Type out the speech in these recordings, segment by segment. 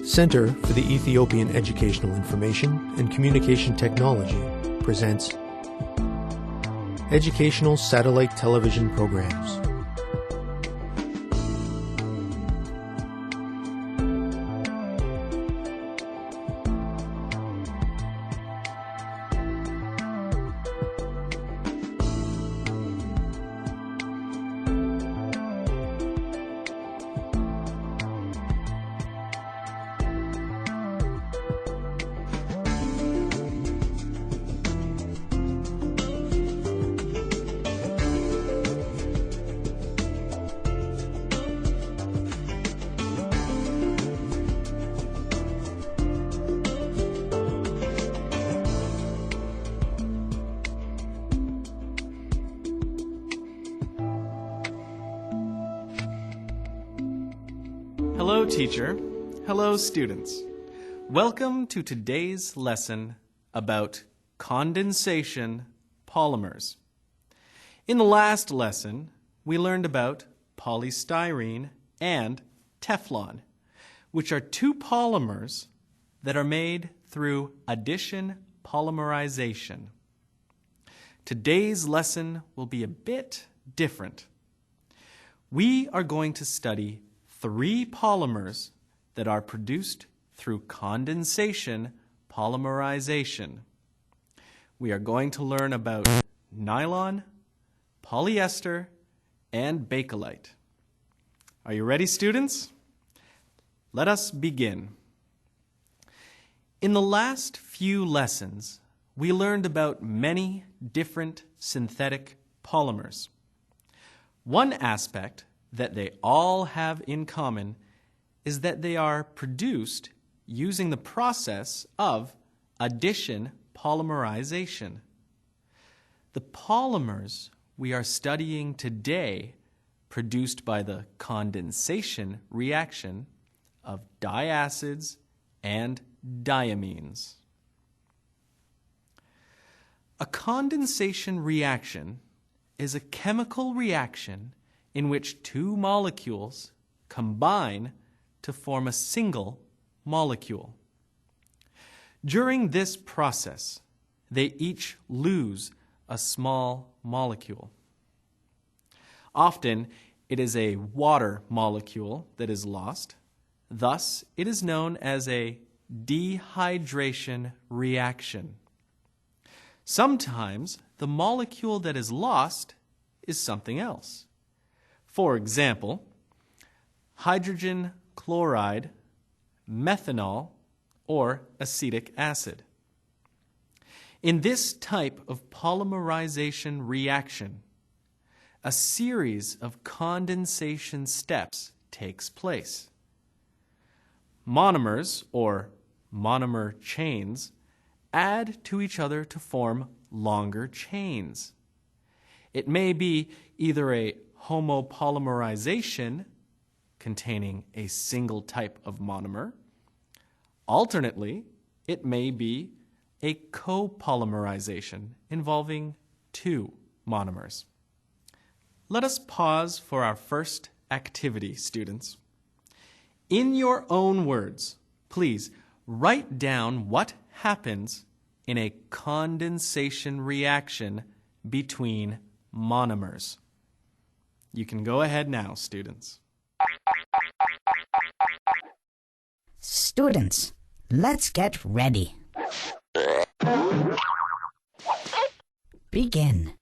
Center for the Ethiopian Educational Information and Communication Technology presents Educational Satellite Television Programs. Hello, teacher. Hello, students. Welcome to today's lesson about condensation polymers. In the last lesson, we learned about polystyrene and Teflon, which are two polymers that are made through addition polymerization. Today's lesson will be a bit different. We are going to study three polymers that are produced through condensation polymerization. We are going to learn about nylon, polyester, and bakelite. Are you ready, students? Let us begin. In the last few lessons, we learned about many different synthetic polymers. One aspect that they all have in common is that they are produced using the process of addition polymerization. The polymers we are studying today, produced by the condensation reaction of diacids and diamines. A condensation reaction is a chemical reaction in which two molecules combine to form a single molecule. During this process, they each lose a small molecule. Often, it is a water molecule that is lost. Thus, it is known as a dehydration reaction. Sometimes, the molecule that is lost is something else. For example, hydrogen chloride, methanol, or acetic acid. In this type of polymerization reaction, a series of condensation steps takes place. Monomers, or monomer chains, add to each other to form longer chains. It may be either a homopolymerization containing a single type of monomer. Alternately, it may be a copolymerization involving two monomers. Let us pause for our first activity, students. In your own words, please write down what happens in a condensation reaction between monomers. You can go ahead now, students. Students, let's get ready. Begin.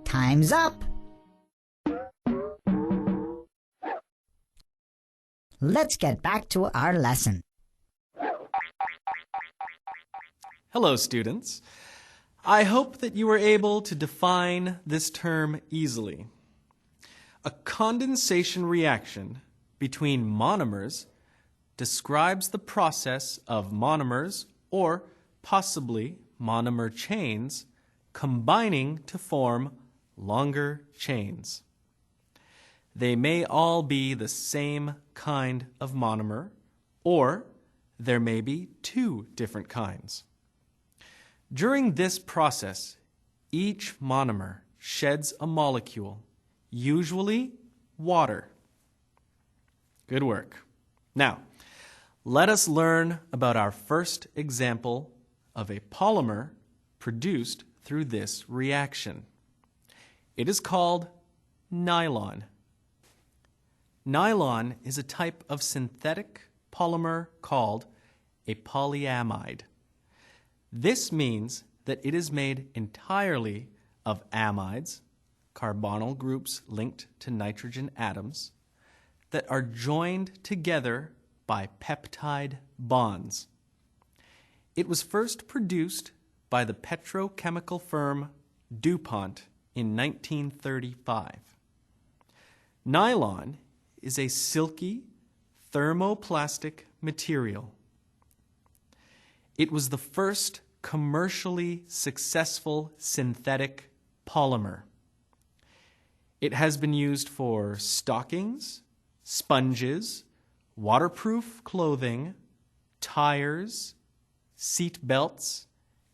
Time's up. Let's get back to our lesson. Hello, students. I hope that you were able to define this term easily. A condensation reaction between monomers describes the process of monomers, or possibly monomer chains, combining to form longer chains. They may all be the same kind of monomer, or there may be two different kinds. During this process, each monomer sheds a molecule, usually water. Good work. Now, let us learn about our first example of a polymer produced through this reaction. It is called nylon. Nylon is a type of synthetic polymer called a polyamide. This means that it is made entirely of amides, carbonyl groups linked to nitrogen atoms, that are joined together by peptide bonds. It was first produced by the petrochemical firm DuPont in 1935. Nylon is a silky, thermoplastic material. It was the first commercially successful synthetic polymer. It has been used for stockings, sponges, waterproof clothing, tires, seat belts,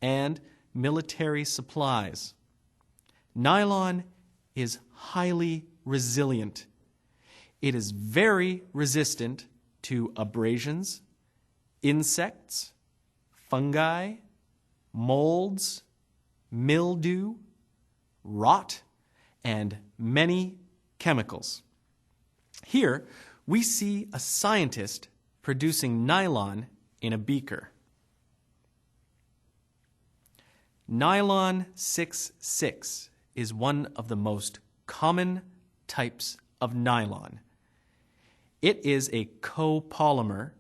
and military supplies. Nylon is highly resilient. It is very resistant to abrasions, insects, fungi, molds, mildew, rot, and many chemicals. Here, we see a scientist producing nylon in a beaker. Nylon 6,6 is one of the most common types of nylon. It is a copolymer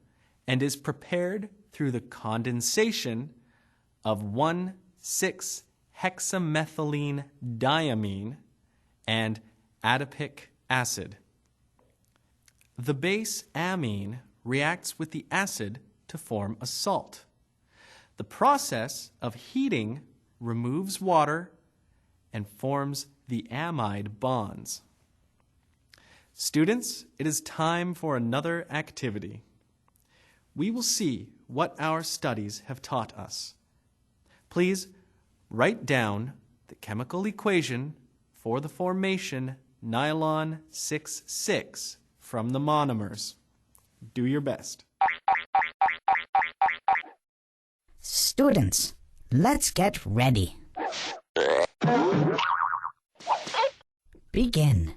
and is prepared through the condensation of 1,6-hexamethylene diamine and adipic acid. The base amine reacts with the acid to form a salt. The process of heating removes water and forms the amide bonds. Students, it is time for another activity. We will see what our studies have taught us. Please write down the chemical equation for the formation nylon 6,6 from the monomers. Do your best. Students, let's get ready. Begin.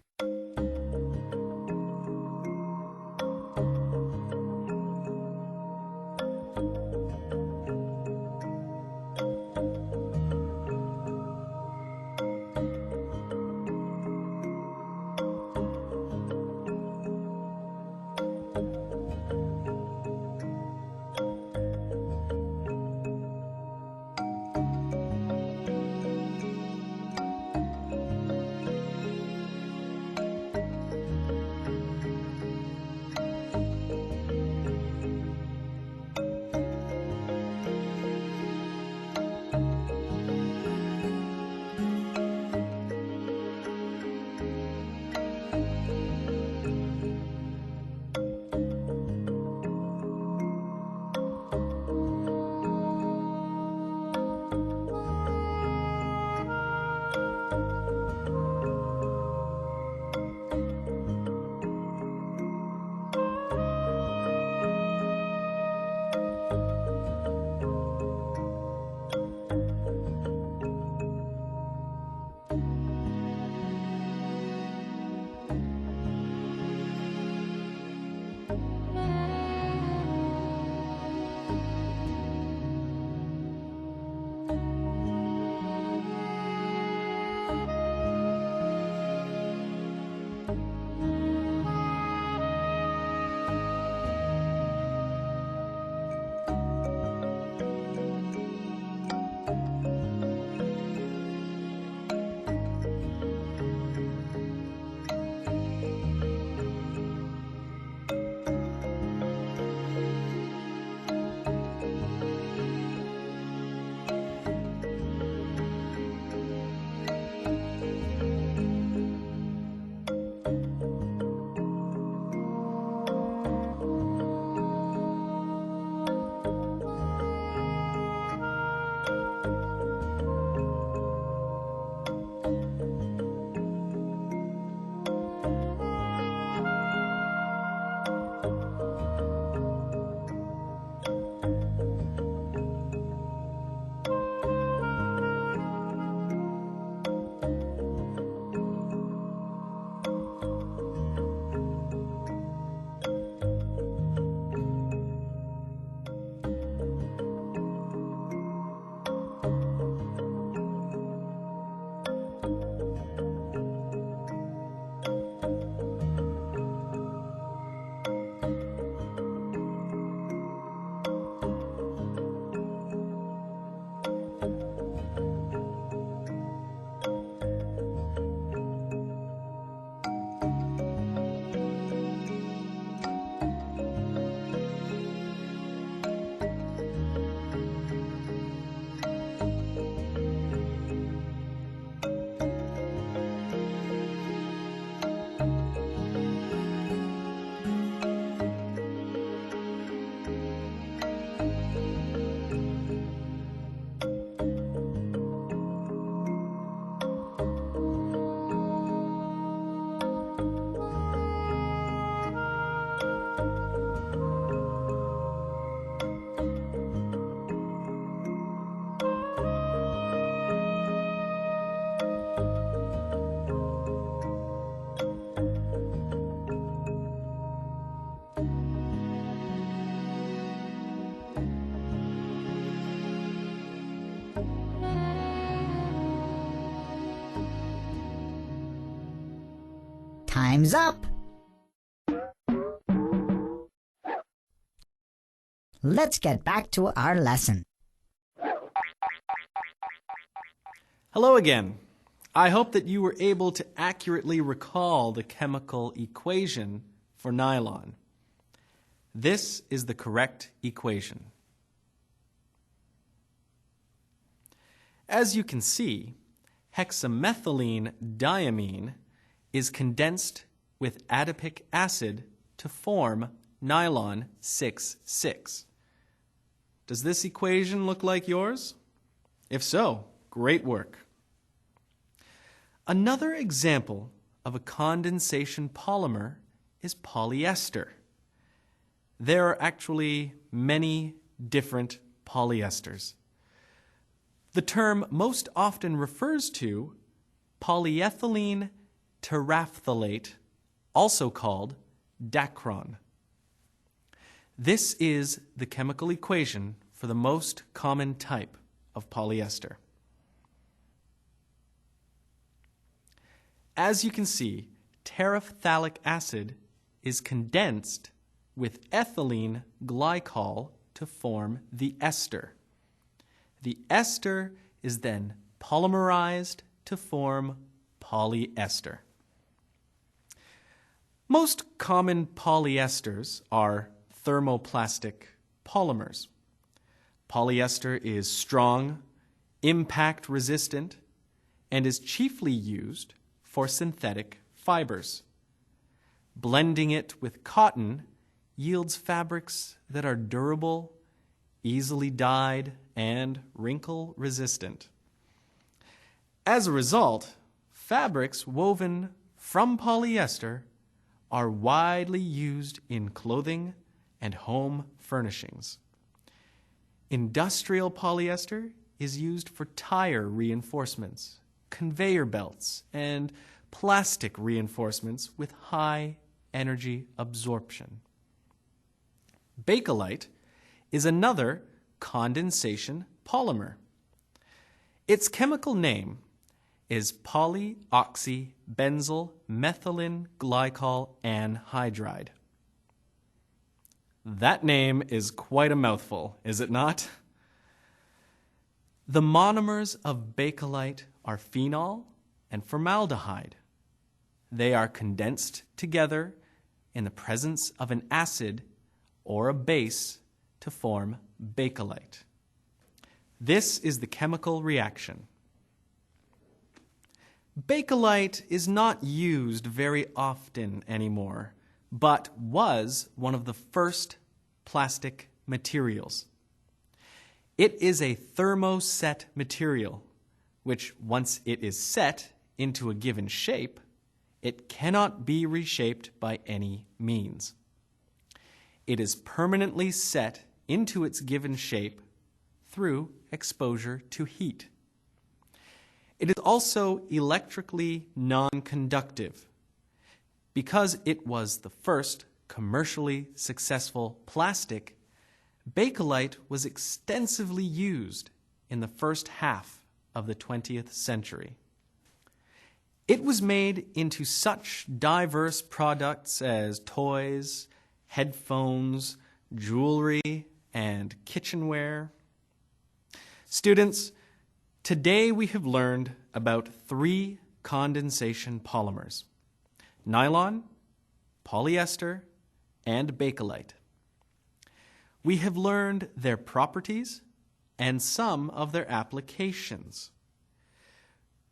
Time's up! Let's get back to our lesson. Hello again. I hope that you were able to accurately recall the chemical equation for nylon. This is the correct equation. As you can see, hexamethylene diamine is condensed with adipic acid to form nylon 6,6. Does this equation look like yours? If so, great work. Another example of a condensation polymer is polyester. There are actually many different polyesters. The term most often refers to polyethylene terephthalate, also called Dacron. This is the chemical equation for the most common type of polyester. As you can see, terephthalic acid is condensed with ethylene glycol to form the ester. The ester is then polymerized to form polyester. Most common polyesters are thermoplastic polymers. Polyester is strong, impact resistant, and is chiefly used for synthetic fibers. Blending it with cotton yields fabrics that are durable, easily dyed, and wrinkle resistant. As a result, fabrics woven from polyester are widely used in clothing and home furnishings. Industrial polyester is used for tire reinforcements, conveyor belts, and plastic reinforcements with high energy absorption. Bakelite is another condensation polymer. Its chemical name is polyoxybenzyl methylene glycol anhydride. That name is quite a mouthful, is it not? The monomers of bakelite are phenol and formaldehyde. They are condensed together in the presence of an acid or a base to form bakelite. This is the chemical reaction. Bakelite is not used very often anymore, but was one of the first plastic materials. It is a thermoset material, which once it is set into a given shape, it cannot be reshaped by any means. It is permanently set into its given shape through exposure to heat. It is also electrically non-conductive. Because it was the first commercially successful plastic, bakelite was extensively used in the first half of the 20th century. It was made into such diverse products as toys, headphones, jewelry, and kitchenware. Students, today we have learned about 3 condensation polymers: nylon, polyester, and bakelite. We have learned their properties and some of their applications.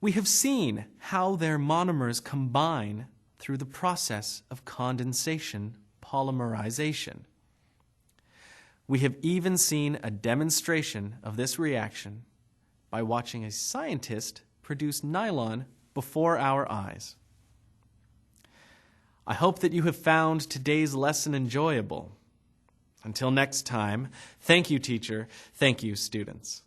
We have seen how their monomers combine through the process of condensation polymerization. We have even seen a demonstration of this reaction by watching a scientist produce nylon before our eyes. I hope that you have found today's lesson enjoyable. Until next time, thank you, teacher. Thank you, students.